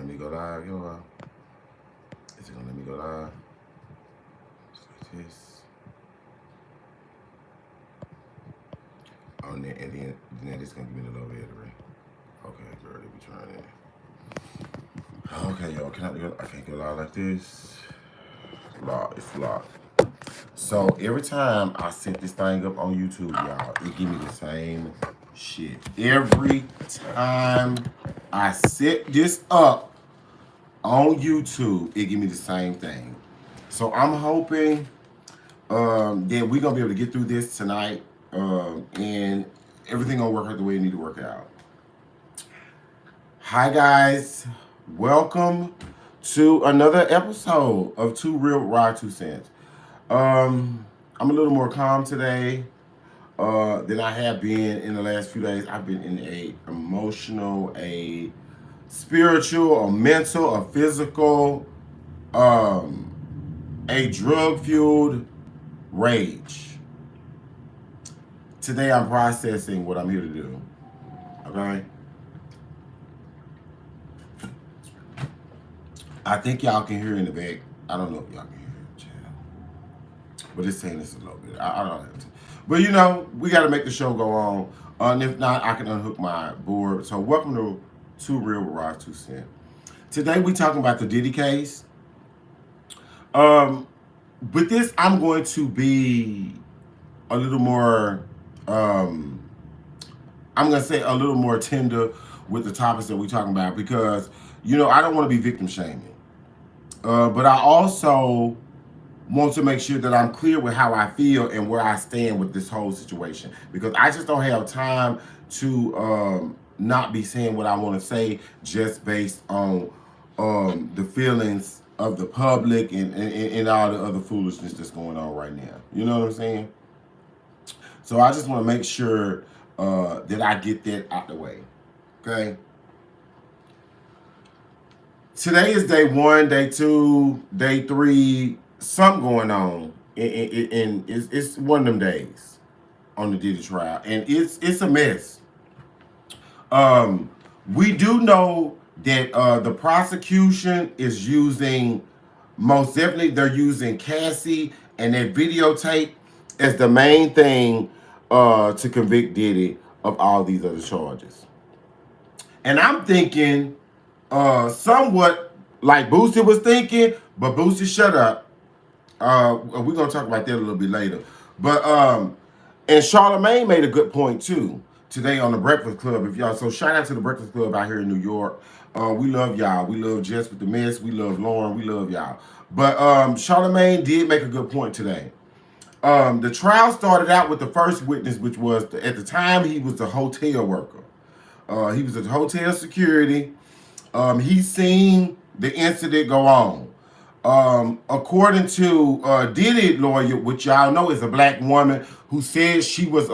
let me go live, y'all? Is it gonna let me go live? Just like this. Oh, and then it's gonna give me the low battery. Okay, girl, they be trying it. Okay, y'all, I can't go live like this. It's locked. So every time I set this thing up on YouTube, y'all, it give me the same shit. Every time I set this up on YouTube, it give me the same thing. So I'm hoping that we're gonna be able to get through this tonight, and everything gonna work out the way it need to work out. Hi guys, welcome to another episode of 2RealwitRod2centz. I'm a little more calm today than I have been in the last few days. I've been in a emotional, a spiritual, a mental, a physical, a drug-fueled rage. Today I'm processing what I'm here to do. Okay? I think y'all can hear in the back. I don't know if y'all can hear it, child. But it's saying this a little bit. I don't have to. But you know, we got to make the show go on. And if not, I can unhook my board. So welcome to 2RealwitRod2centz. Today we talking about the Diddy case. With this, I'm going to be a little more, I'm going to say a little more tender with the topics that we're talking about because, you know, I don't want to be victim shaming. But I also want to make sure that I'm clear with how I feel and where I stand with this whole situation. Because I just don't have time to not be saying what I want to say just based on the feelings of the public and all the other foolishness that's going on right now. You know what I'm saying? So I just want to make sure that I get that out the way. Okay? Today is day 1, day 2, day 3, something going on. And it's one of them days on the Diddy trial. And it's a mess. We do know that the prosecution is using, most definitely they're using Cassie and that videotape as the main thing to convict Diddy of all these other charges. And I'm thinking somewhat like Boosie was thinking, but Boosie, shut up. We're going to talk about that a little bit later. But, and Charlamagne made a good point too today on the Breakfast Club. If y'all, so shout out to the Breakfast Club out here in New York. We love y'all. We love Jess with the Mess. We love Lauren. We love y'all. But Charlamagne did make a good point today. The trial started out with the first witness, which was, at the time, he was a hotel worker. He was a hotel security. He seen the incident go on. According to Diddy lawyer, which y'all know is a black woman who said she was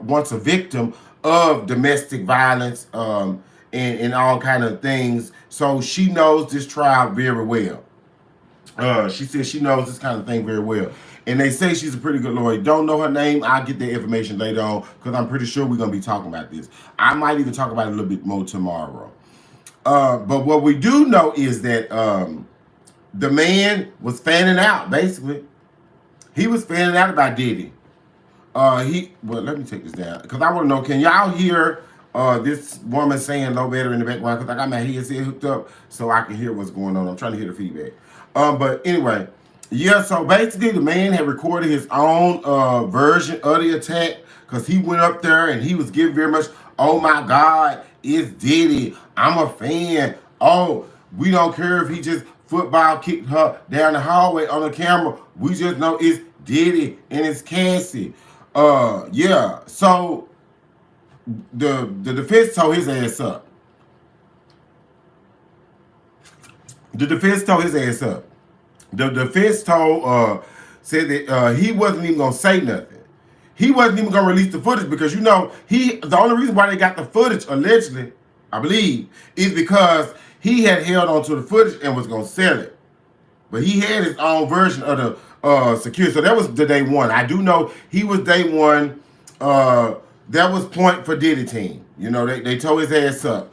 once a victim of domestic violence and all kind of things. So she knows this trial very well. She said she knows this kind of thing very well. And they say she's a pretty good lawyer. Don't know her name. I'll get the information later on because I'm pretty sure we're going to be talking about this. I might even talk about it a little bit more tomorrow. But what we do know is that the man was fanning out, basically. He was fanning out about Diddy. Well, let me take this down. Because I want to know, can y'all hear this woman saying low battery in the background? Because I got my headset hooked up so I can hear what's going on. I'm trying to hear the feedback. But anyway, yeah, so basically the man had recorded his own version of the attack because he went up there and he was giving very much, oh my God, it's Diddy. I'm a fan. Oh, we don't care if he just football kicked her down the hallway on the camera. We just know it's Diddy and it's Cassie. Yeah, so the defense told his ass up. The defense told his ass up. The defense told, said that he wasn't even going to say nothing. He wasn't even going to release the footage because, you know, the only reason why they got the footage, allegedly, I believe, is because he had held on to the footage and was going to sell it. But he had his own version of the security. So that was the day 1. I do know he was day 1. That was point for Diddy team. You know, they told his ass up.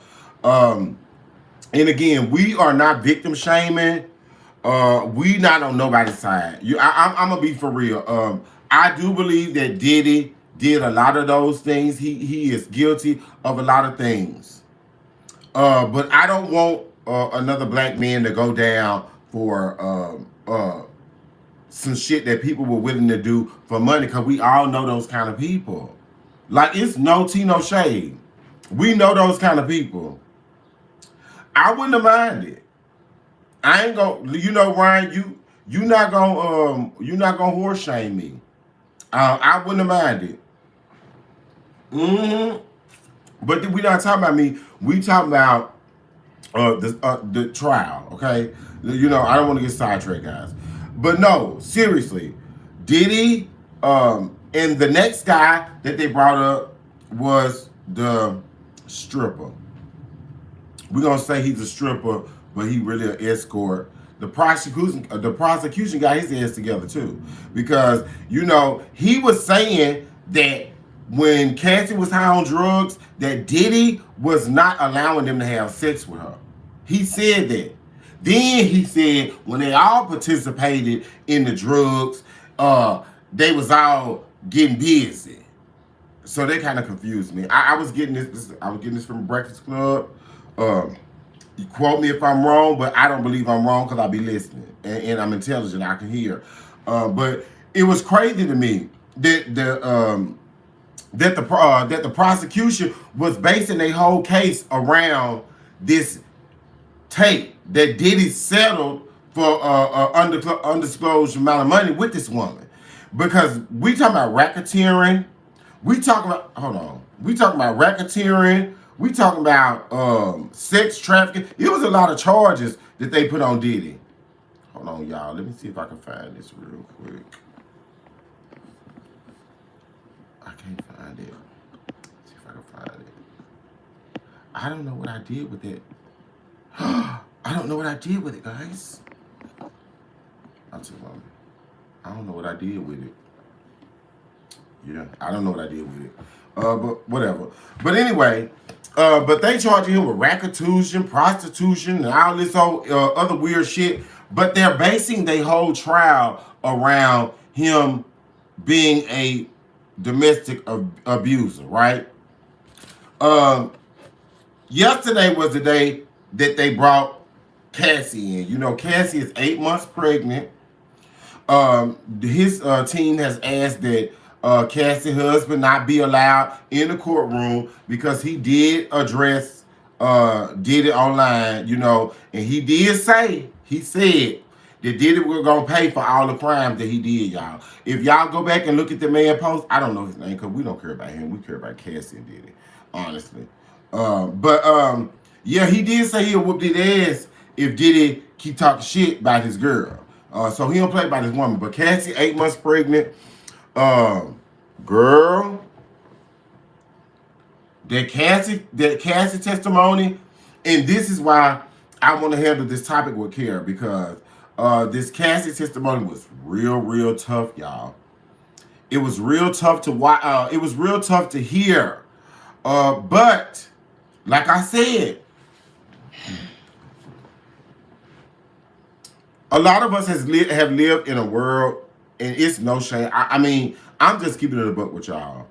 And again, we are not victim shaming. We not on nobody's side. I'm gonna be for real. I do believe that Diddy did a lot of those things. He is guilty of a lot of things. But I don't want another black man to go down for some shit that people were willing to do for money, because we all know those kind of people. Like, it's no tea, no shade. We know those kind of people. I wouldn't have minded. I ain't gonna, Ryan, you not gonna horse shame me. I wouldn't have minded. But we not talking about me. We talking about the trial. Okay, I don't want to get sidetracked, guys. But no, seriously, Diddy, and the next guy that they brought up was the stripper. We're gonna say he's a stripper, but he really an escort. The prosecution got his ass together too, because he was saying that when Cassie was high on drugs, that Diddy was not allowing them to have sex with her. He said that. Then he said when they all participated in the drugs, they was all getting busy. So they kind of confused me. I was getting this. I was getting this from Breakfast Club. You quote me if I'm wrong, but I don't believe I'm wrong because I be listening and I'm intelligent. I can hear. But it was crazy to me that the prosecution was basing their whole case around this tape that Diddy settled for undisclosed amount of money with this woman, because we talking about racketeering. We talking about racketeering. We talking about sex trafficking. It was a lot of charges that they put on Diddy. Hold on, y'all. Let me see if I can find this real quick. I can't find it. Let's see if I can find it. I don't know what I did with it. I don't know what I did with it, guys. I don't know what I did with it. Yeah, I don't know what I did with it. But whatever. But anyway, but they charging him with racketeering, prostitution, and all this other weird shit. But they're basing their whole trial around him being a domestic abuser, right? Yesterday was the day that they brought Cassie in. Cassie is 8 months pregnant. His team has asked that Cassie's husband not be allowed in the courtroom because he did address Diddy online, and he said that Diddy was gonna pay for all the crimes that he did, y'all. If y'all go back and look at the man post, I don't know his name because we don't care about him. We care about Cassie and Diddy, honestly. Yeah, he did say he'll whoop Diddy's ass if Diddy keep talking shit about his girl. So he don't play about his woman. But Cassie, 8 months pregnant. Girl, that Cassie testimony, and this is why I want to handle this topic with care, because this Cassie testimony was real tough, y'all. It was real tough to watch. It was real tough to hear. But like I said, a lot of us have lived in a world, and it's no shame. I mean, I'm just keeping it a buck with y'all.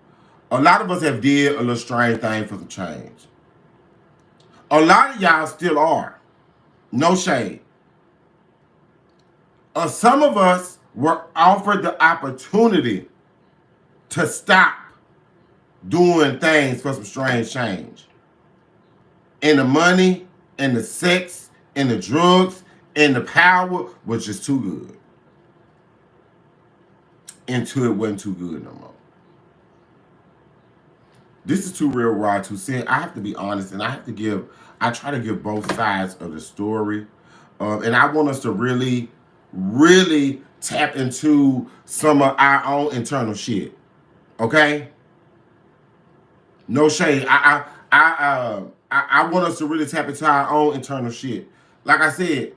A lot of us have did a little strange thing for the change. A lot of y'all still are. No shade. Some of us were offered the opportunity to stop doing things for some strange change. And the money, and the sex, and the drugs, and the power was just too good. Until it wasn't too good no more. This is 2RealwitRod2centz. I have to be honest, and I try to give both sides of the story. And I want us to really tap into some of our own internal shit. Okay? No shade. I want us to really tap into our own internal shit. Like I said,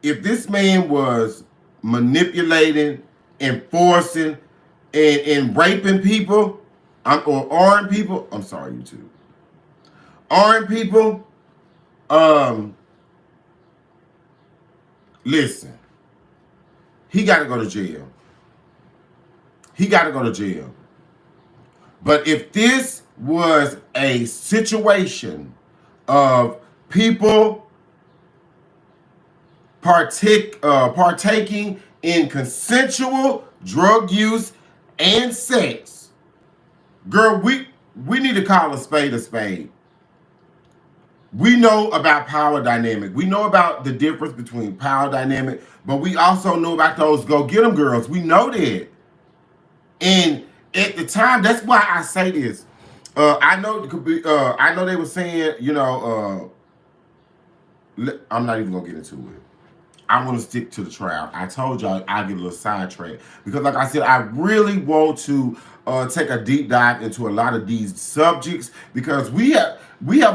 if this man was manipulating and forcing and raping people, or arming people, I'm sorry, YouTube. Arming people, listen, he got to go to jail. He got to go to jail. But if this was a situation of people partaking in consensual drug use and sex, girl, we need to call a spade a spade. We know about power dynamic. We know about the difference between power dynamic, but we also know about those go-get-em girls. We know that. And at the time, that's why I say this. I know it could be. I know they were saying, you know, I'm not even gonna get into it. I want to stick to the trial. I told y'all I'll get a little sidetracked because, like I said, I really want to take a deep dive into a lot of these subjects because we have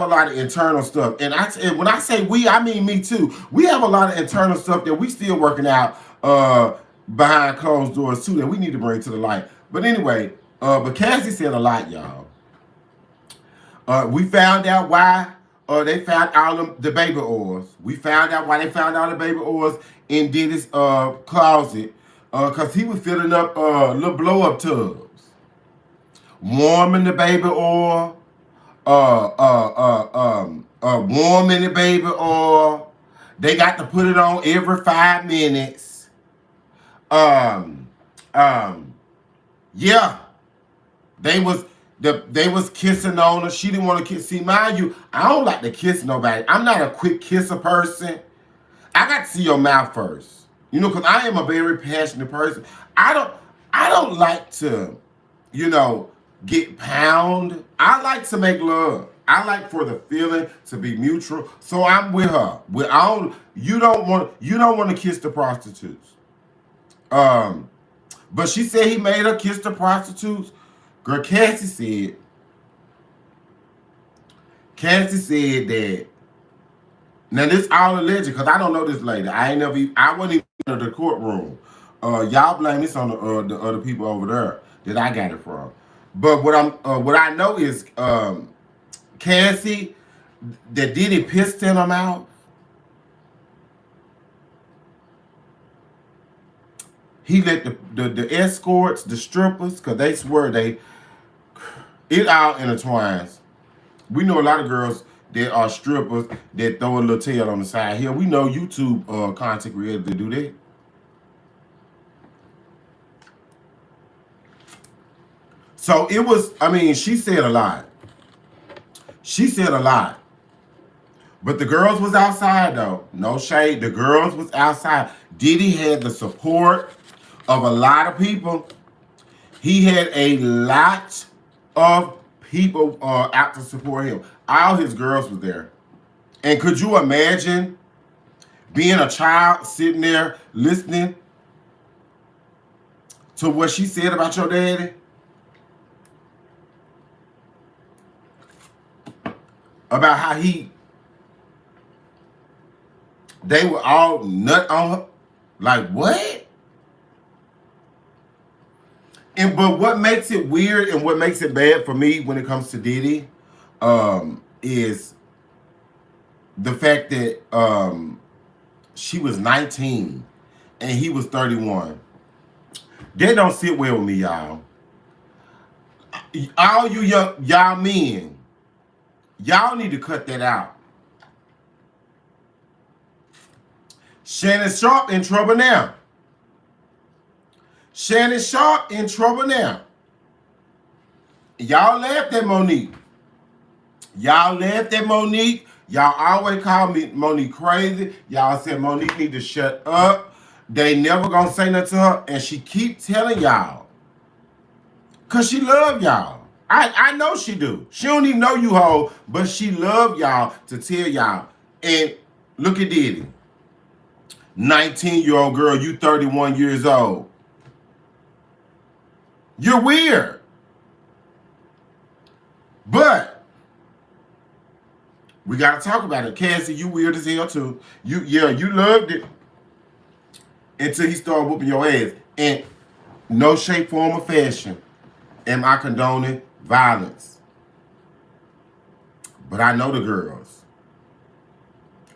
a lot of internal stuff. And when I say we, I mean me too. We have a lot of internal stuff that we still working out behind closed doors too that we need to bring to the light. But anyway, but Cassie said a lot, y'all. We found out why they found all the baby oils. We found out why they found all the baby oils in Diddy's closet. Because he was filling up little blow-up tubs. Warming the baby oil. Warming the baby oil. They got to put it on every 5 minutes. Yeah. They was kissing on her. She didn't want to kiss. See, mind you, I don't like to kiss nobody. I'm not a quick kisser person. I got to see your mouth first. You know, because I am a very passionate person. I don't like to, you know, get pound. I like to make love. I like for the feeling to be mutual. So I'm with her. You don't want to kiss the prostitutes. But she said he made her kiss the prostitutes. Girl, Cassie said that. Now this all alleged because I don't know this lady. I wasn't even in the courtroom. Y'all blame this on the other people over there that I got it from. But what I know is Cassie, that Diddy pissed in her mouth. He let the escorts, the strippers, because they swear it all intertwines. We know a lot of girls that are strippers that throw a little tail on the side here. We know YouTube content creators that do that. So it was, I mean, she said a lot. But the girls was outside though. No shade. The girls was outside. Diddy had the support of a lot of people. He had a lot of people out to support him. All his girls was there. And could you imagine being a child sitting there listening to what she said about your daddy? About how they were all nut on her. Like, what? But what makes it weird and what makes it bad for me when it comes to Diddy is the fact that she was 19 and he was 31. That don't sit well with me, y'all. All you y'all men, y'all need to cut that out. Shannon Sharp in trouble now. Shannon Sharp in trouble now. Y'all laughed at Monique. Y'all always call me Monique crazy. Y'all said Monique need to shut up. They never gonna say nothing to her. And she keep telling y'all. Because she love y'all. I know she do. She don't even know you hoe, but she love y'all to tell y'all. And look at Diddy. 19-year-old girl, you 31 years old. You're weird. But we gotta talk about it. Cassie, you weird as hell too. You loved it until he started whooping your ass. And no shape, form, or fashion am I condoning violence. But I know the girls.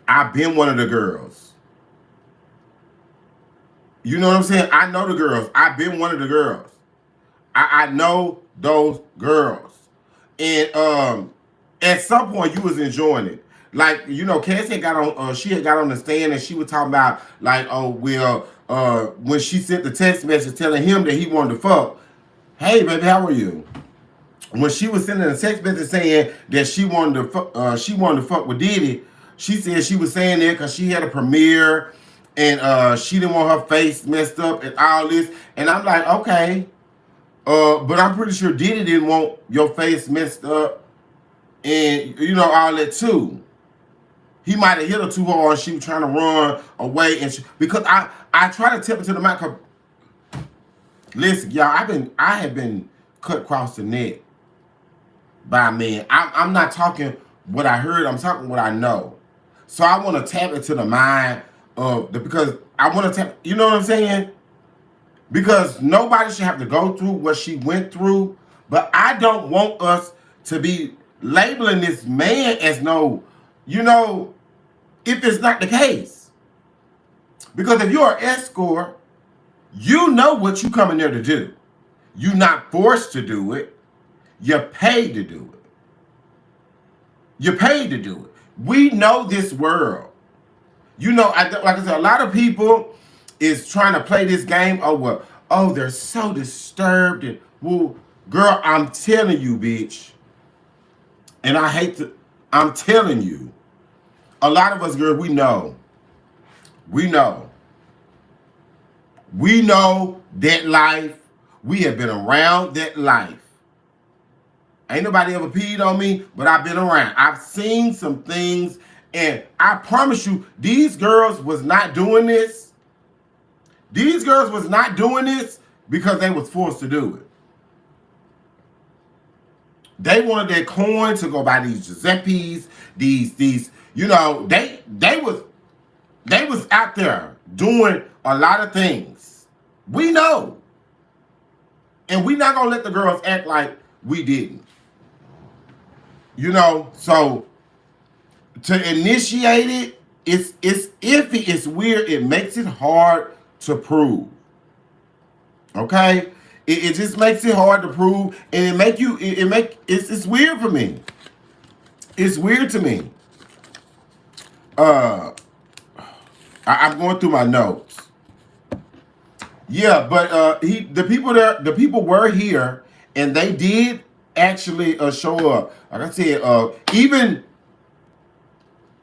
I've been one of the girls. You know what I'm saying? I know the girls. I've been one of the girls. I know those girls. And at some point you was enjoying it. Like, you know, Cassie got on she had got on the stand and she was talking about like, oh well, when she sent the text message telling him that he wanted to fuck. Hey baby, how are you? When she was sending a text message saying that she wanted to fuck with Diddy, she said she was saying that because she had a premiere and she didn't want her face messed up and all this. And I'm like, okay, but I'm pretty sure Diddy didn't want your face messed up and you know all that too. He might have hit her too hard. She was trying to run away, and because I try to tip her to the mic. Listen, y'all, I have been cut across the neck by men. I'm not talking what I heard. I'm talking what I know. So I want to tap into the mind of because I want to tap. You know what I'm saying? Because nobody should have to go through what she went through. But I don't want us to be labeling this man as no, you know, if it's not the case. Because if you're an escort, you know what you coming there to do. You're not forced to do it. You're paid to do it. You're paid to do it. We know this world. You know, like I said, a lot of people is trying to play this game. Oh, well, oh, they're so disturbed. And, well, girl, I'm telling you, bitch. And I hate to, I'm telling you. A lot of us, girl, we know. We know. We know that life. We have been around that life. Ain't nobody ever peed on me, but I've been around. I've seen some things, and I promise you, these girls was not doing this. These girls was not doing this because they was forced to do it. They wanted their coin to go buy these Giuseppes, these, you know, they was out there doing a lot of things. We know. And we not gonna let the girls act like we didn't. You know, so to initiate it, it's iffy, it's weird, it makes it hard to prove. Okay? It just makes it hard to prove, and it's weird for me. It's weird to me. I'm going through my notes. Yeah, but the people were here, and they did actually show up. Like I said, even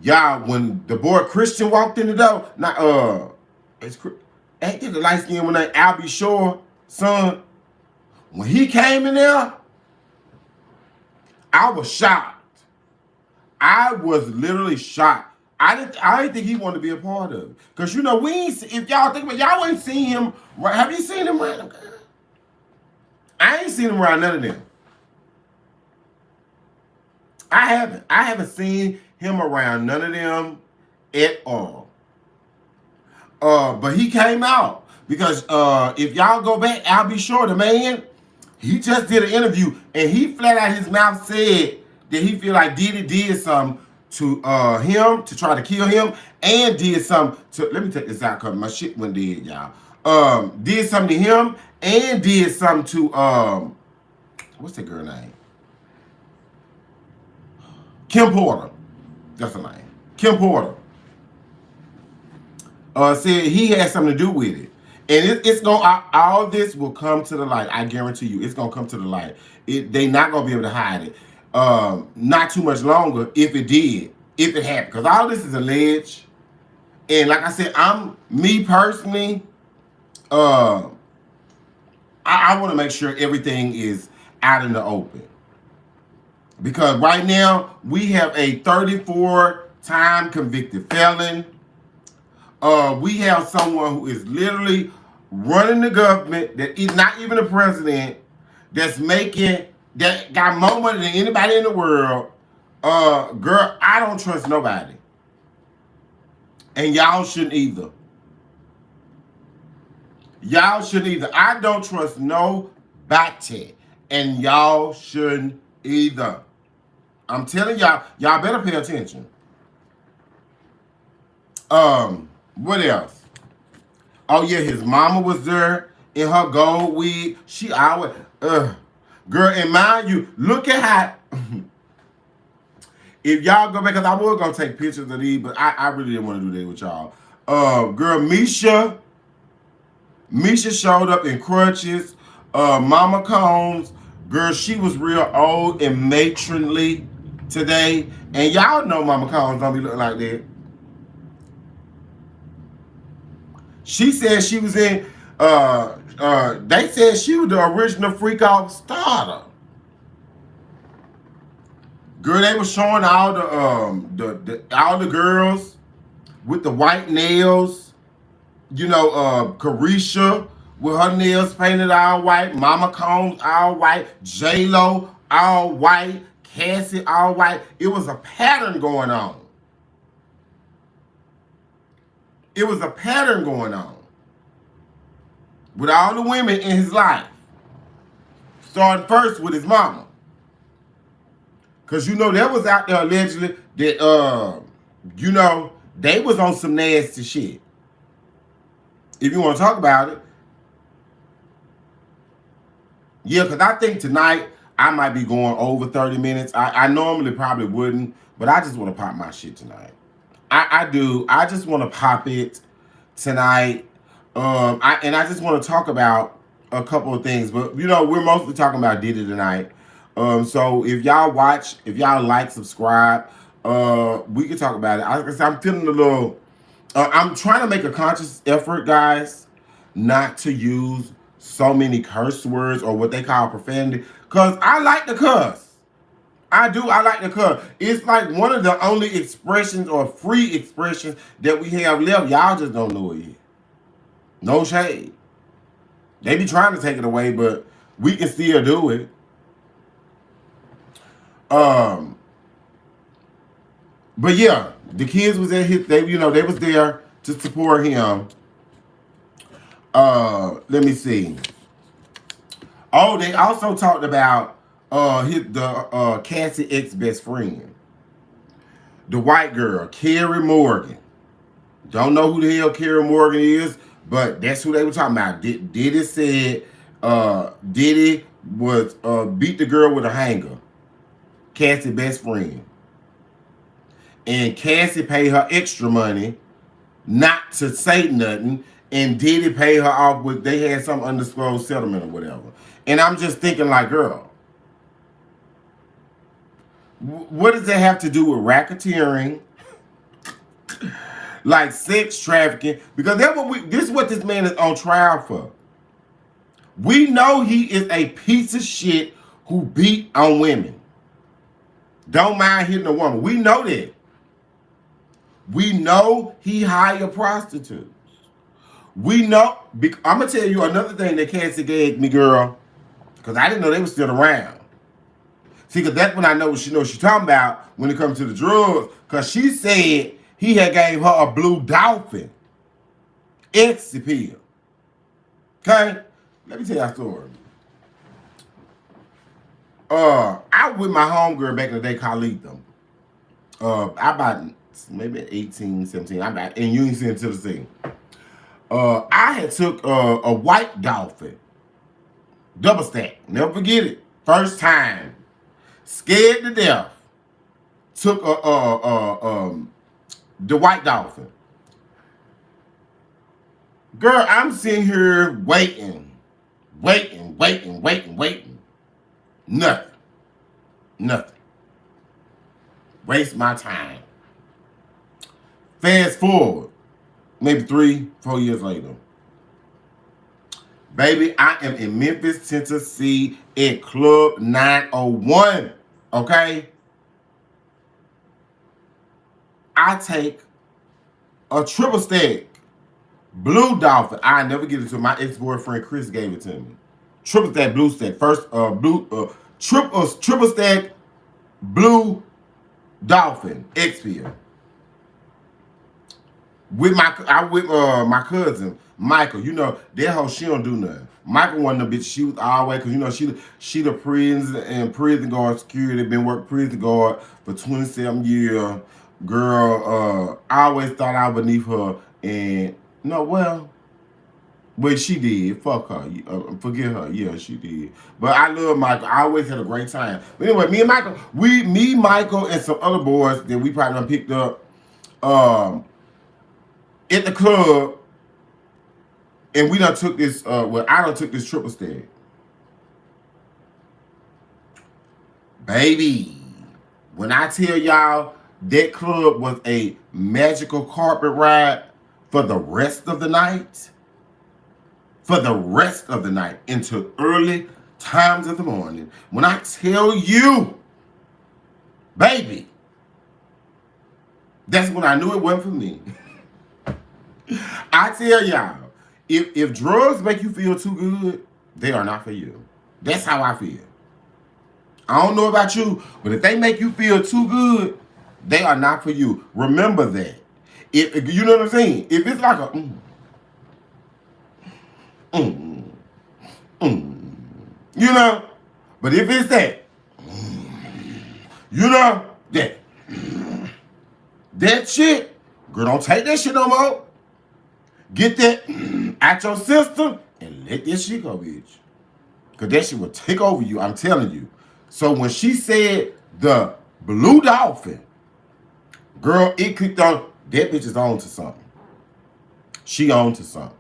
y'all, when the boy Christian walked in the door, ain't the light skin one named Albie Shore, son. When he came in there, I was shocked. I was literally shocked. I didn't think he wanted to be a part of it. Because, you know, if y'all think about it, y'all ain't seen him. Have you seen him around them? I ain't seen him around none of them. I haven't seen him around none of them at all. But he came out. Because if y'all go back, I'll be sure the man, he just did an interview. And he flat out his mouth said that he feel like Diddy did something to him to try to kill him, and did something to, let me take this out because my shit went dead, y'all. Did something to him and did something to what's that girl name? Kim Porter. That's her name. Kim Porter. Said he had something to do with it. And it's gonna, all this will come to the light. I guarantee you, it's gonna come to the light. They not gonna be able to hide it. Not too much longer if it happened. Because all this is alleged. And like I said, me personally, I want to make sure everything is out in the open. Because right now, we have a 34-time convicted felon. We have someone who is literally running the government, that is not even a president, that got more money than anybody in the world. Girl, I don't trust nobody. And y'all shouldn't either. Y'all shouldn't either. I don't trust nobody. And y'all shouldn't either. I'm telling y'all better pay attention. What else? Oh yeah, his mama was there in her gold wig. She always, girl, and mind you, look at how. If y'all go back, cause I was gonna take pictures of these, but I really didn't want to do that with y'all. Girl, Misha showed up in crutches. Mama Combs, girl, she was real old and matronly today. And y'all know Mama Combs don't be looking like that. She said she was in, they said she was the original freak off starter. Girl, they were showing all all the girls with the white nails. You know, Carisha with her nails painted all white, Mama Combs all white, J-Lo all white, Cassie all white. It was a pattern going on. It was a pattern going on with all the women in his life. Starting first with his mama. Cause you know that was out there allegedly that you know, they was on some nasty shit. If you want to talk about it. Yeah, because I think tonight I might be going over 30 minutes. I normally probably wouldn't, but I just want to pop my shit tonight. I do. I just want to pop it tonight. I just want to talk about a couple of things. But, you know, we're mostly talking about Diddy tonight. So if y'all watch, if y'all like, subscribe, we can talk about it. I'm feeling a little... I'm trying to make a conscious effort, guys, not to use so many curse words or what they call profanity. Because I like to cuss. I do. I like to cuss. It's like one of the only expressions or free expressions that we have left. Y'all just don't know it yet. No shade. They be trying to take it away, but we can still do it. But yeah, the kids was at his, they was there to support him. Let me see. Oh, they also talked about Cassie ex best friend, the white girl, Carrie Morgan. Don't know who the hell Carrie Morgan is, but that's who they were talking about. Diddy said Diddy was beat the girl with a hanger. Cassie best friend. And Cassie paid her extra money not to say nothing, and Diddy paid her off with, they had some undisclosed settlement or whatever. And I'm just thinking like, girl, what does that have to do with racketeering, like sex trafficking? Because this is what this man is on trial for. We know he is a piece of shit who beat on women. Don't mind hitting a woman. We know that. We know he hired prostitutes. We know. I'm going to tell you another thing that Cassie gave me, girl, because I didn't know they were still around. See, because that's when I know what she's talking about when it comes to the drugs. Because she said he had gave her a blue dolphin ecstasy pill. Okay? Let me tell you a story. I was with my homegirl back in the day called Letha. I about maybe 18, 17. I'm back in Union, Tennessee. I had took a white dolphin, double stack. Never forget it. First time, scared to death. Took the white dolphin. Girl, I'm sitting here waiting. Nothing. Waste my time. Fast forward, maybe 3-4 years later. Baby, I am in Memphis, Tennessee at Club 901. Okay? I take a triple stack blue dolphin. I never get it to my ex-boyfriend Chris gave it to me. Triple stack blue stack. First triple stack blue dolphin XP. With my cousin Michael. You know that hoe, she don't do nothing. Michael wasn't a bitch. She was always, because you know she the prison guard security, been working prison guard for 27 years. Girl, I always thought I was beneath her, and no, well, But she did. Fuck her. Forget her. Yeah, she did. But I love Michael. I always had a great time. But anyway, me and Michael, Michael, and some other boys that we probably done picked up at the club, and we done took this. I done took this triple stag. Baby, when I tell y'all that club was a magical carpet ride for the rest of the night. For the rest of the night into early times of the morning. When I tell you, baby, that's when I knew it wasn't for me. I tell y'all, if drugs make you feel too good, they are not for you. That's how I feel. I don't know about you, but if they make you feel too good, they are not for you. Remember that. If you know what I'm saying? If it's like a you know, but if it's that, you know, that shit, girl, don't take that shit no more. Get that out your system and let this shit go, bitch. Because that shit will take over you, I'm telling you. So when she said the blue dolphin, girl, it clicked on, that bitch is on to something. She on to something.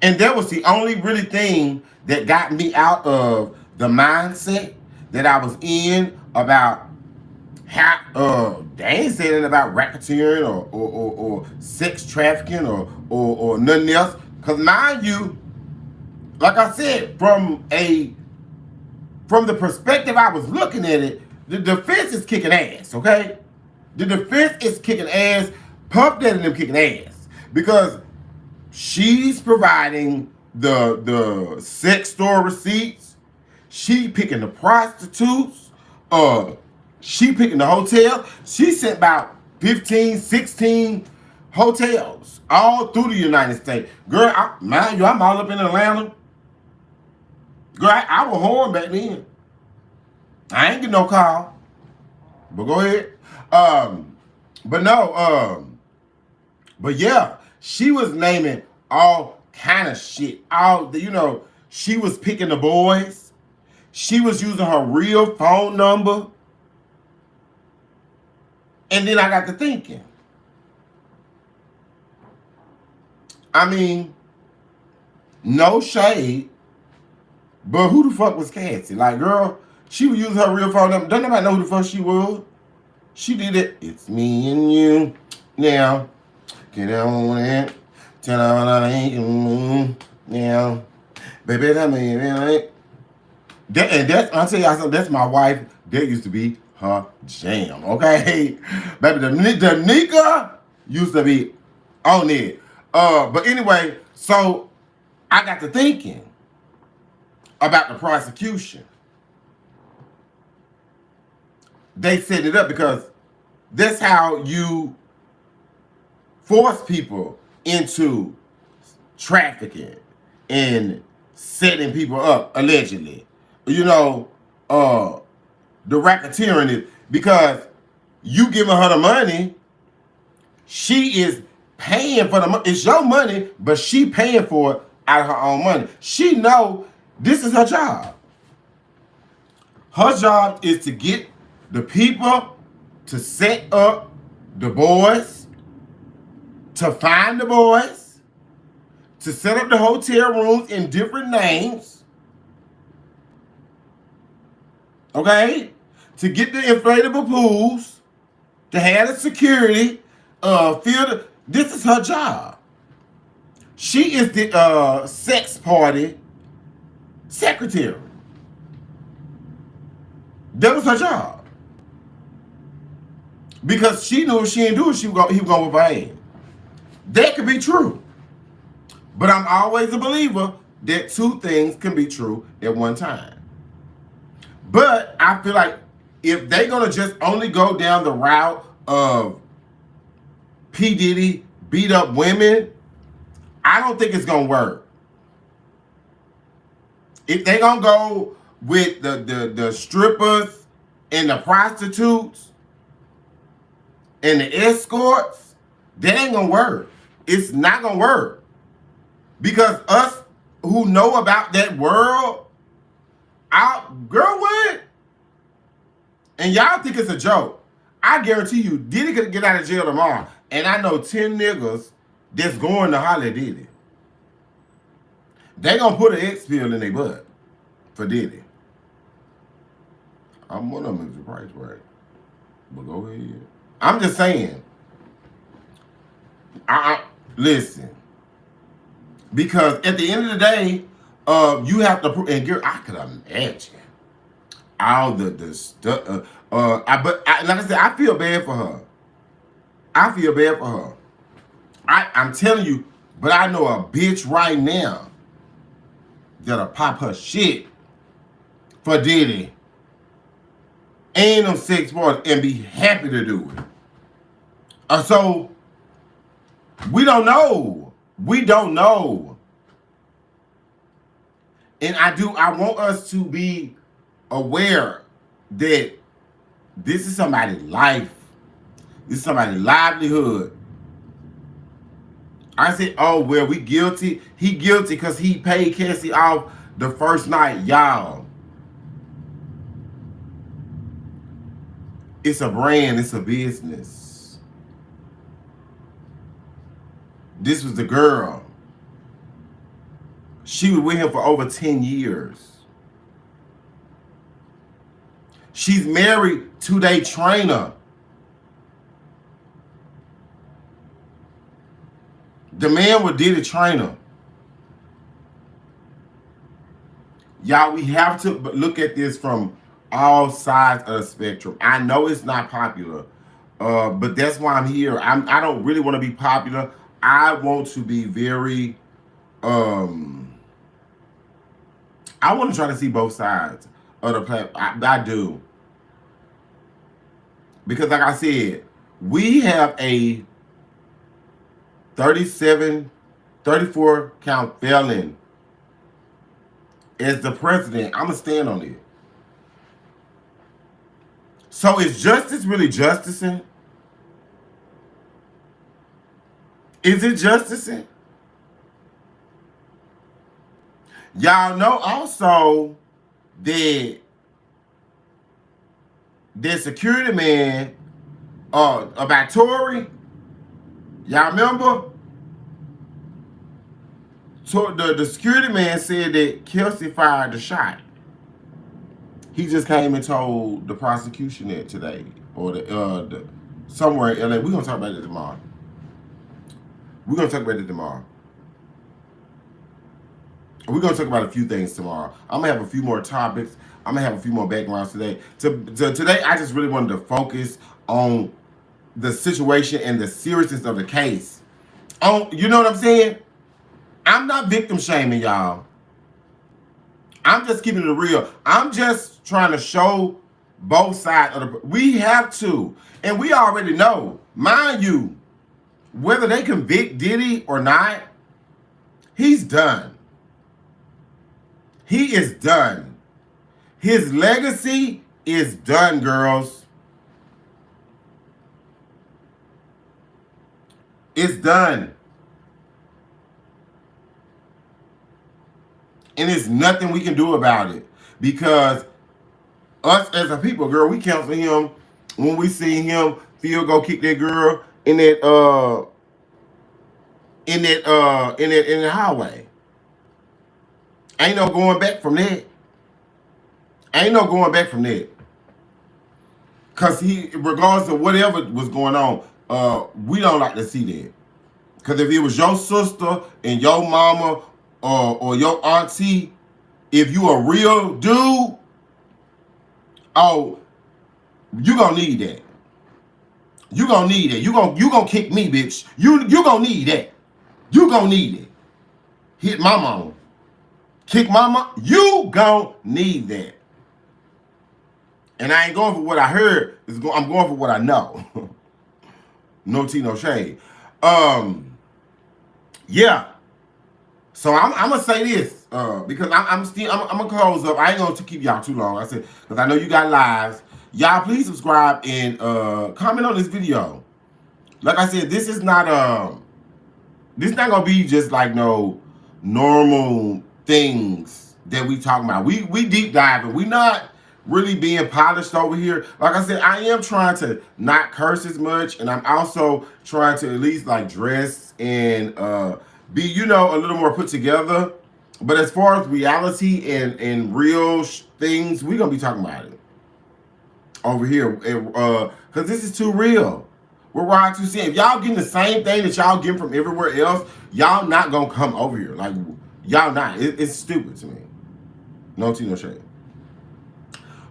And that was the only really thing that got me out of the mindset that I was in about how they ain't saying anything about racketeering or sex trafficking or nothing else. Cause mind you, like I said, from the perspective I was looking at it, the defense is kicking ass, okay? The defense is kicking ass, Puff Daddy and them kicking ass. Because she's providing the sex store receipts. She picking the prostitutes. She picking the hotel. She sent about 15, 16 hotels all through the United States. Girl, mind you, I'm all up in Atlanta. Girl, I was horn back then. I ain't get no call. But go ahead. But yeah, she was naming all kind of shit. She was picking the boys. She was using her real phone number. And then I got to thinking. I mean, no shade, but who the fuck was Cassie? Like, girl, she was using her real phone number. Don't nobody know who the fuck she was. She did it. It's me and you. Now, get on it. Tell her I ain't move. Now, baby, tell me, man. I'll tell y'all something. That's my wife. That used to be her jam, okay? Baby, the Nika used to be on it. But anyway, so I got to thinking about the prosecution. They set it up because that's how you force people into trafficking and setting people up, allegedly. The racketeering is because you giving her the money, she is paying for the money. It's your money, but she paying for it out of her own money. She know this is her job. Her job is to get the people to set up the boys, to find the boys, to set up the hotel rooms in different names, okay? To get the inflatable pools, to have the security, this is her job. She is the sex party secretary. That was her job. Because she knew if she didn't do it, he was going to whip her ass. That could be true. But I'm always a believer that two things can be true at one time. But I feel like if they're going to just only go down the route of P. Diddy beat up women, I don't think it's going to work. If they're going to go with the strippers and the prostitutes and the escorts, that ain't going to work. It's not going to work. Because us who know about that world, girl, what? And y'all think it's a joke. I guarantee you, Diddy could get out of jail tomorrow. And I know 10 niggas that's going to holler at Diddy. They gonna put an X pill in their butt for Diddy. I'm one of them if the price right. But go ahead. I'm just saying. Listen. Because at the end of the day, you have to, and girl, I could imagine all the stuff. But like I said, I feel bad for her. I feel bad for her. I'm telling you, but I know a bitch right now that'll pop her shit for Diddy and them sex parties and be happy to do it. So we don't know. We don't know. And I want us to be aware that this is somebody's life. This is somebody's livelihood. I said, oh, well, we guilty. He guilty because he paid Cassie off the first night. Y'all. It's a brand. It's a business. This was the girl. She was with him for over 10 years. She's married to their trainer. The man was Diddy trainer. Y'all, we have to look at this from all sides of the spectrum. I know it's not popular, but that's why I'm here. I don't really want to be popular. I want to be very, I want to try to see both sides of the platform. I do. Because like I said, we have a 34 count felon as the president. I'm going to stand on it. So is justice really justicing? Is it justicing? Y'all know also that the security man about Tory, y'all remember? So the security man said that Kelsey fired the shot. He just came and told the prosecution that today, or the somewhere in LA. We're gonna talk about it tomorrow. We're gonna talk about it tomorrow. We're gonna talk about a few things tomorrow. I'm gonna have a few more topics. I'm gonna have a few more backgrounds today. Today, I just really wanted to focus on the situation and the seriousness of the case. You know what I'm saying? I'm not victim shaming, y'all. I'm just keeping it real. I'm just trying to show both sides of the. We have to, and we already know, mind you, whether they convict Diddy or not, he's done. He is done. His legacy is done, girls. It's done. And there's nothing we can do about it. Because us as a people, girl, we counsel him when we see him field go kick that girl in the highway. Ain't no going back from that. Ain't no going back from that. Cause he, regardless of whatever was going on, we don't like to see that. Cause if it was your sister and your mama or your auntie, if you a real dude, oh, you gonna need that. You gonna need it. You gonna kick me, bitch. You gonna need that. You gonna need it. Hit my mama. Kick my mama. You gonna need that. And I ain't going for what I heard. I'm going for what I know. No tea, no shade. Yeah. So I'm gonna say this because I'm gonna close up. I ain't gonna keep y'all too long. I said because I know you got lives. Y'all please subscribe and comment on this video. Like I said, this is not gonna be just like no normal things that we talking about. We deep diving. We not really being polished over here. Like I said, I am trying to not curse as much, and I'm also trying to at least like dress and be, you know, a little more put together. But as far as reality and real things, we gonna be talking about it over here, because this is too real. We're Rod2centz. If y'all getting the same thing that y'all getting from everywhere else, y'all not gonna come over here. Like, y'all not. It's stupid to me. No tea, no shade.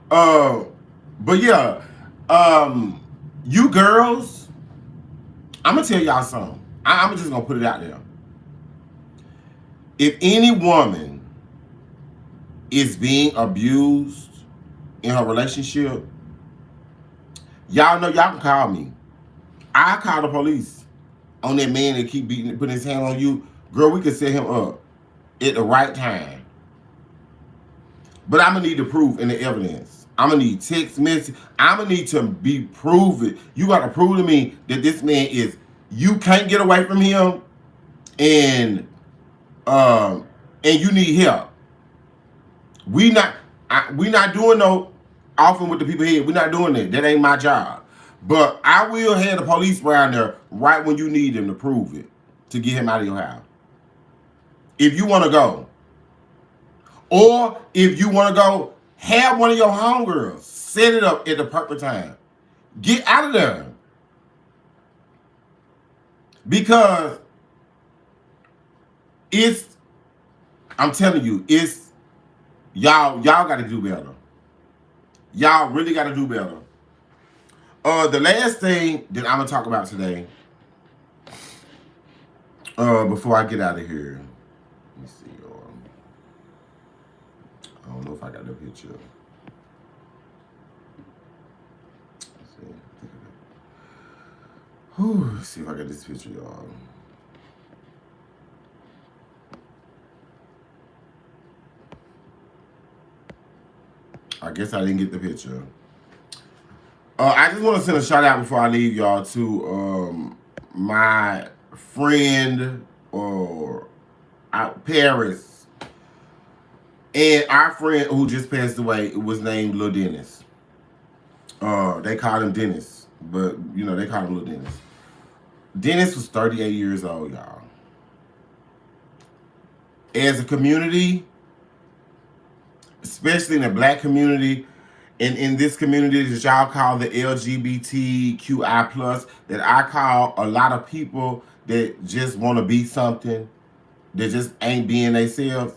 But yeah, you girls, I'm gonna tell y'all something. I'm just gonna put it out there. If any woman is being abused in her relationship, y'all know y'all can call me. I call the police on that man that keep putting his hand on you. Girl, we can set him up at the right time. But I'm gonna need the proof and the evidence. I'm gonna need text message. I'm gonna need to be proven. You gotta prove to me that this man is, you can't get away from him, and you need help. We not doing no often with the people here. We're not doing that. That ain't my job. But I will have the police around there right when you need them to prove it, to get him out of your house. If you want to go. Or if you want to go, have one of your homegirls set it up at the perfect time. Get out of there. Because I'm telling you, y'all got to do better. Y'all really got to do better. The last thing that I'm going to talk about today, before I get out of here, let me see. I don't know if I got the picture. Let's see. Let's see if I got this picture, y'all. I guess I didn't get the picture. I just want to send a shout out before I leave y'all to my friend Paris. And our friend who just passed away was named Lil Dennis. They called him Dennis, but you know, they called him Lil Dennis. Dennis was 38 years old, y'all. As a community, especially in the black community, and in this community that y'all call the LGBTQI+, that I call a lot of people that just want to be something, that just ain't being themselves,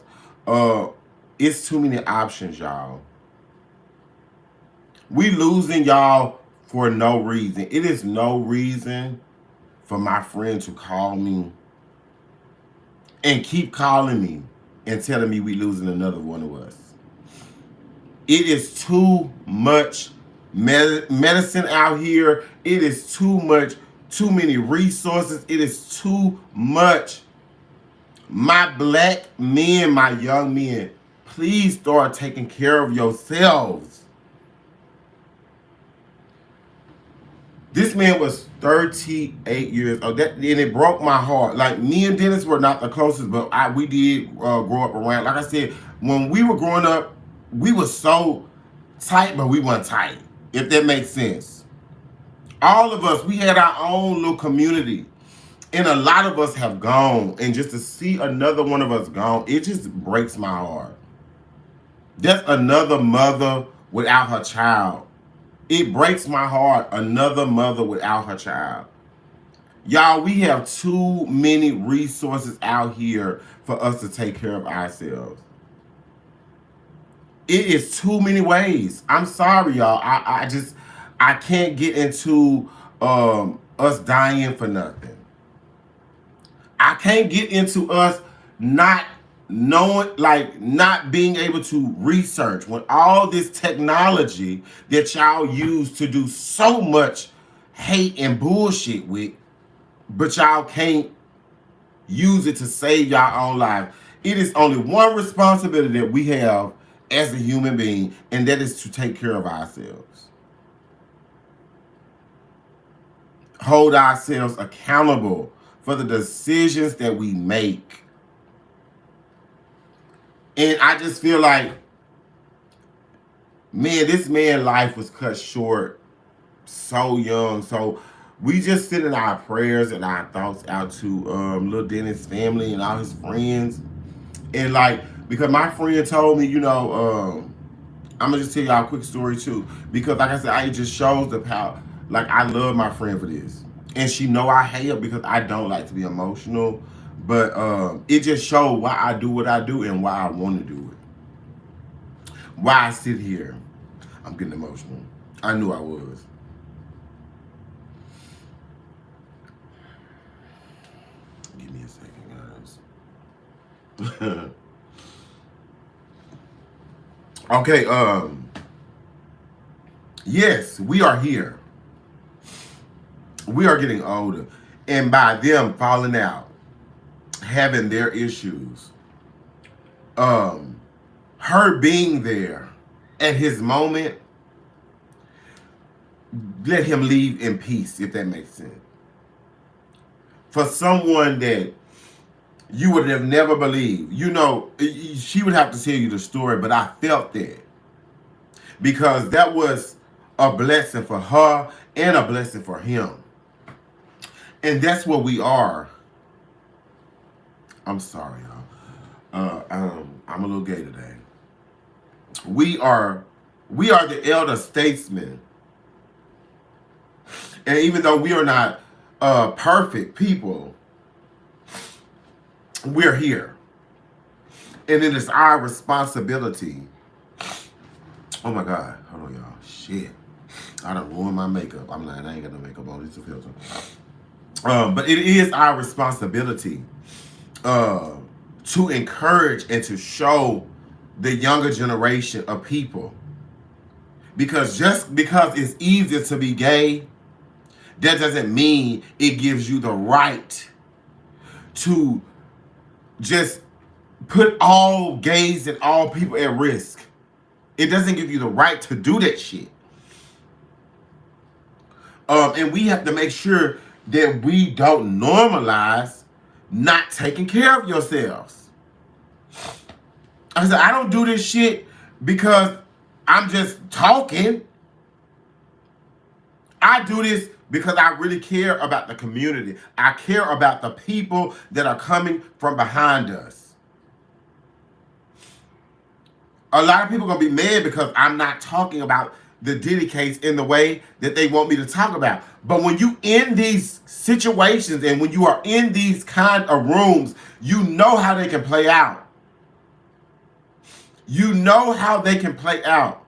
it's too many options, y'all. We losing y'all for no reason. It is no reason for my friend to call me and keep calling me and telling me we losing another one of us. It is too much medicine out here. It is too many resources. It is too much. My black men, my young men, please start taking care of yourselves. This man was 38 years old. And it broke my heart. Like, me and Dennis were not the closest, but we did grow up around. Like I said, when we were growing up, we were so tight, but we weren't tight, if that makes sense. All of us, we had our own little community. And a lot of us have gone. And just to see another one of us gone, it just breaks my heart. That's another mother without her child. It breaks my heart. Another mother without her child. Y'all, we have too many resources out here for us to take care of ourselves. It is too many ways. I'm sorry, y'all. I can't get into us dying for nothing. I can't get into us not knowing, like, not being able to research when all this technology that y'all use to do so much hate and bullshit with, but y'all can't use it to save y'all own life. It is only one responsibility that we have as a human being, and that is to take care of ourselves. Hold ourselves accountable for the decisions that we make. And I just feel like, man, this man's life was cut short so young. So we just sending our prayers and our thoughts out to little Dennis' family and all his friends. And like, because my friend told me, I'm gonna just tell y'all a quick story too. Because like I said, it just shows the power. Like I love my friend for this, and she know I hate her because I don't like to be emotional. But it just showed why I do what I do and why I want to do it. Why I sit here. I'm getting emotional. I knew I was. Give me a second, guys. Okay, yes, we are here. We are getting older. And by them falling out, having their issues, her being there at his moment, let him leave in peace, if that makes sense. For someone that you would have never believed, she would have to tell you the story, but I felt that. Because that was a blessing for her and a blessing for him. And that's what we are. I'm sorry, y'all. I'm a little gay today. We are the elder statesmen. And even though we are not perfect people, we're here. And it is our responsibility. Oh my God. Hold on, y'all. Shit. I done ruined my makeup. I'm lying. I ain't got no makeup on. It's a filter. But it is our responsibility to encourage and to show the younger generation of people. Because just because it's easier to be gay, that doesn't mean it gives you the right to just put all gays and all people at risk. It doesn't give you the right to do that shit. And we have to make sure that we don't normalize not taking care of yourselves. I said, I don't do this shit because I'm just talking. I do this because I really care about the community. I care about the people that are coming from behind us. A lot of people are going to be mad because I'm not talking about the Diddy case in the way that they want me to talk about. But when you in these situations and when you are in these kind of rooms, you know how they can play out. You know how they can play out.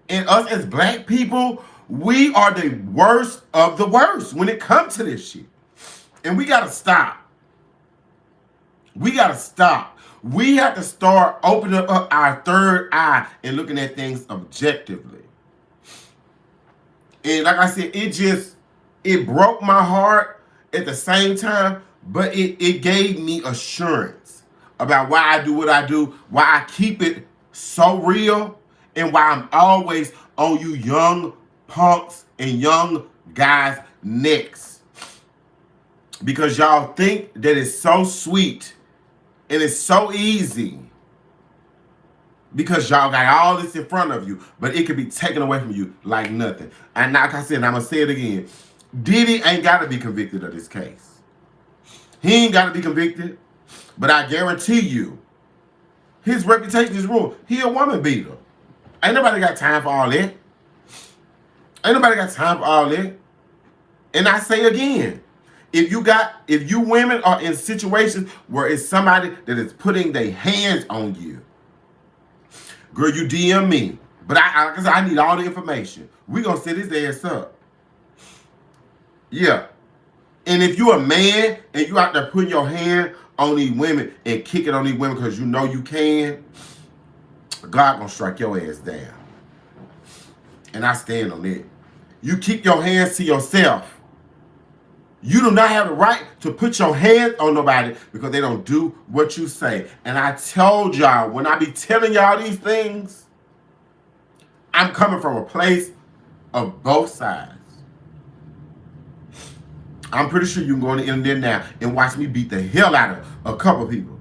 And us as black people, we are the worst of the worst when it comes to this shit. And we got to stop. We got to stop. We have to start opening up our third eye and looking at things objectively. And like I said, it broke my heart at the same time, but it gave me assurance about why I do what I do, why I keep it so real, and why I'm always on you young punks and young guys' necks. Because y'all think that it's so sweet and it's so easy. Because y'all got all this in front of you, but it could be taken away from you like nothing. And like I said, I'm going to say it again. Diddy ain't got to be convicted of this case. He ain't got to be convicted, but I guarantee you, his reputation is ruined. He a woman beater. Ain't nobody got time for all that. Ain't nobody got time for all that. And I say again, if you women are in situations where it's somebody that is putting their hands on you, girl, you DM me. But I need all the information. We gonna set his ass up. Yeah. And if you a man and you out there putting your hand on these women and kicking on these women because you know you can, God gonna strike your ass down. And I stand on it. You keep your hands to yourself. You do not have the right to put your hands on nobody because they don't do what you say. And I told y'all, when I be telling y'all these things, I'm coming from a place of both sides. I'm pretty sure you can go on the internet now and watch me beat the hell out of a couple people.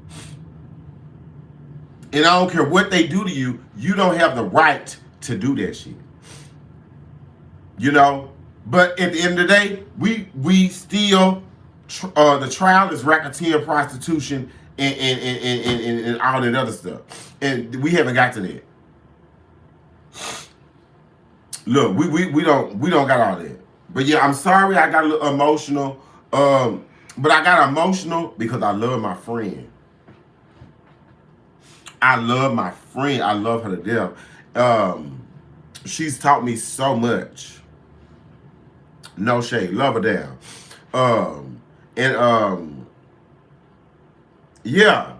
And I don't care what they do to you, you don't have the right to do that shit. You know? But at the end of the day, we still, the trial is racketeering, prostitution, and all that other stuff. And we haven't got to that. Look, we don't got all that. But yeah, I'm sorry I got a little emotional. But I got emotional because I love my friend. I love my friend. I love her to death. She's taught me so much. No shade. Love her down. Yeah.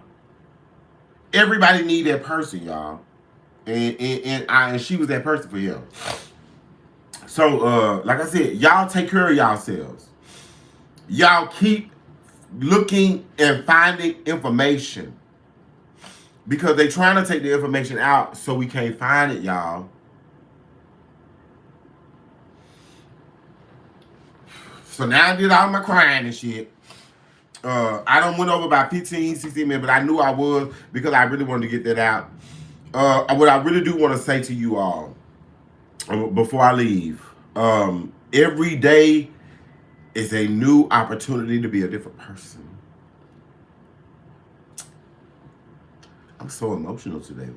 Everybody need that person, y'all. And she was that person for him. So, like I said, y'all take care of yourselves. Y'all keep looking and finding information. Because they trying to take the information out so we can't find it, y'all. So now I did all my crying and shit. I done went over about 15, 16 minutes, but I knew I was because I really wanted to get that out. What I really do want to say to you all before I leave, every day is a new opportunity to be a different person. I'm so emotional today,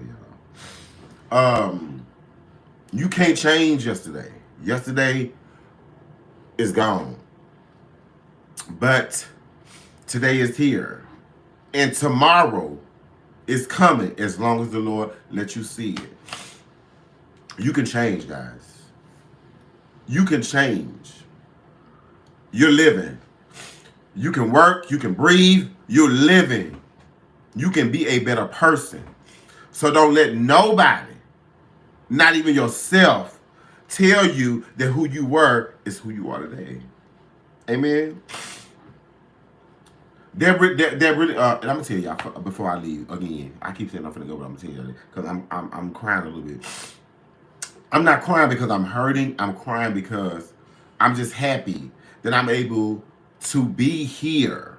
y'all. You can't change yesterday. Yesterday is gone. But today is here. And tomorrow is coming as long as the Lord lets you see it. You can change, guys. You can change. You're living. You can work. You can breathe. You're living. You can be a better person. So don't let nobody, not even yourself, tell you that who you were is who you are today. Amen. They're really, and I'm gonna tell y'all before I leave again. I keep saying I'm gonna go, but I'm gonna tell y'all because I'm crying a little bit. I'm not crying because I'm hurting. I'm crying because I'm just happy that I'm able to be here,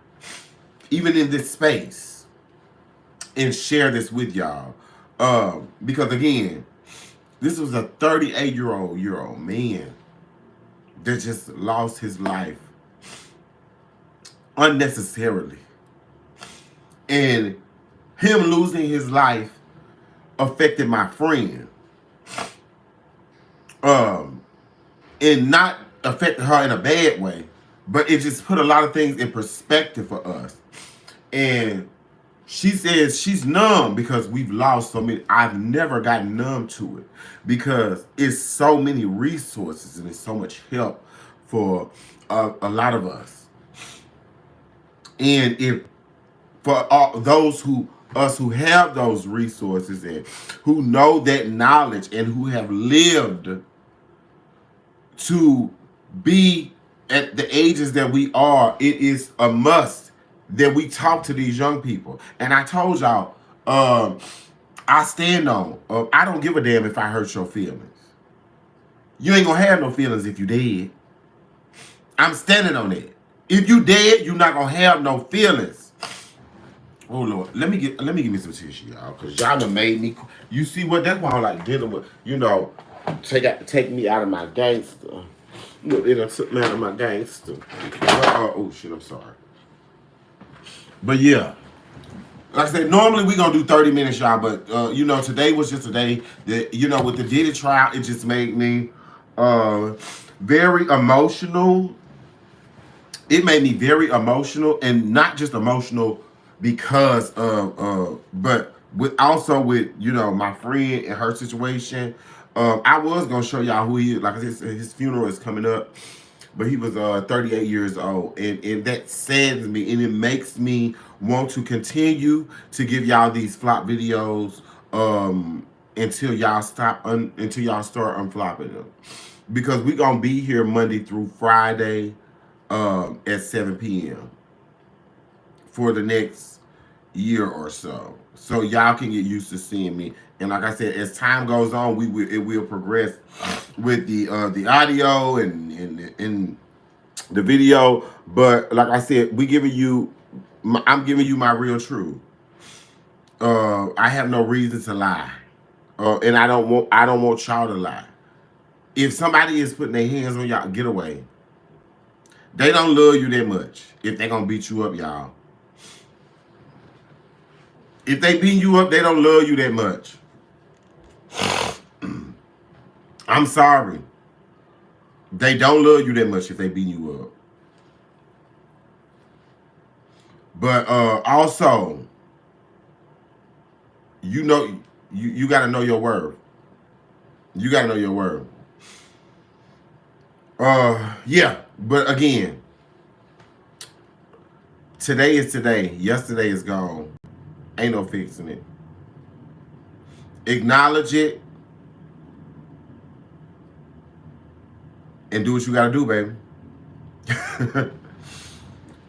even in this space, and share this with y'all. Because again, this was a 38-year-old man that just lost his life unnecessarily. And him losing his life affected my friend. And not affected her in a bad way, but it just put a lot of things in perspective for us. And she says she's numb because we've lost so many. I've never gotten numb to it because it's so many resources and it's so much help for a lot of us. And if for those who have those resources and who know that knowledge and who have lived to be at the ages that we are, it is a must that we talk to these young people. And I told y'all, I stand on, I don't give a damn if I hurt your feelings. You ain't gonna have no feelings if you dead. I'm standing on that. If you dead, you're not gonna have no feelings. Oh Lord, let me give me some tissue, y'all, cause y'all done made me. You see what? That's why I like dealing with. You know, take me out of my gangster. Look, it done took me out of my gangster. Oh shit, I'm sorry. But yeah, like I said, normally we gonna do 30 minutes, y'all. But you know, today was just a day that, you know, with the DIDDY trial, it just made me very emotional. It made me very emotional, and not just emotional because of but with you know, my friend and her situation. I was gonna show y'all who he is. Like I said, his funeral is coming up, but he was 38 years old, and that saddens me, and it makes me want to continue to give y'all these flop videos until y'all start unflopping them, because we gonna be here Monday through Friday at 7 p.m. for the next year or so. So y'all can get used to seeing me. And like I said, as time goes on, it will progress with the audio and the video. But like I said, I'm giving you my real truth. I have no reason to lie. And I don't want y'all to lie. If somebody is putting their hands on y'all, get away. They don't love you that much if they gonna beat you up, y'all. If they beat you up, they don't love you that much. I'm sorry. They don't love you that much if they beat you up. But also, you know, you got to know your worth. You got to know your worth. Yeah. But again, today is today. Yesterday is gone. Ain't no fixing it. Acknowledge it. And do what you got to do, baby.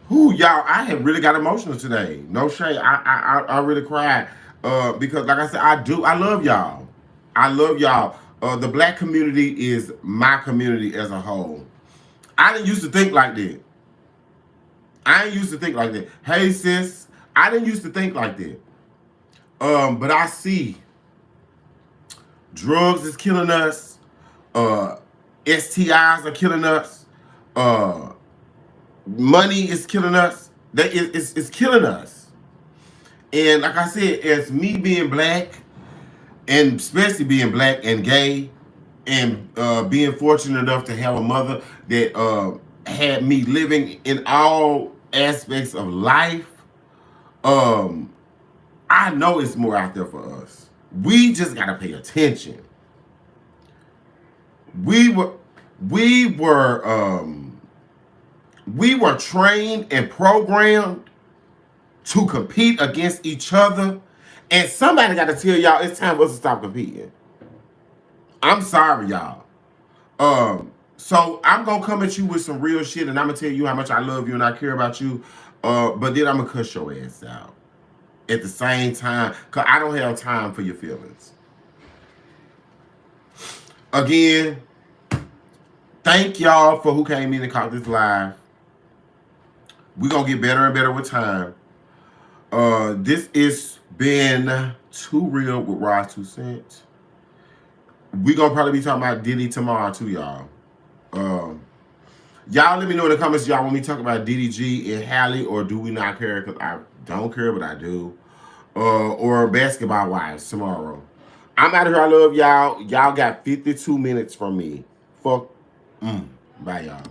Whoo, y'all, I have really got emotional today. No shade. I really cried. Because like I said, I love y'all. I love y'all. The black community is my community as a whole. I didn't used to think like that. I ain't used to think like that. Hey sis, I didn't used to think like that. But I see drugs is killing us. STIs are killing us. Money is killing us. It's killing us. And like I said, as me being black, and especially being black and gay, and being fortunate enough to have a mother that had me living in all aspects of life, I know it's more out there for us. We just gotta pay attention. We were trained and programmed to compete against each other, and somebody got to tell y'all it's time for us to stop competing. I'm sorry, y'all. So I'm gonna come at you with some real shit, and I'm gonna tell you how much I love you and I care about you. But then I'm gonna cuss your ass out at the same time, cause I don't have time for your feelings. Again, thank y'all for who came in and caught this live. We're gonna get better and better with time. This has been Too Real with Rod2centz. We're gonna probably be talking about Diddy tomorrow too, y'all. Y'all let me know in the comments y'all want me to talk about Diddy G and Halle, or do we not care? Because I don't care, but I do. Or Basketball Wives tomorrow. I'm out of here. I love y'all. Y'all got 52 minutes from me. Fuck. Bye, y'all.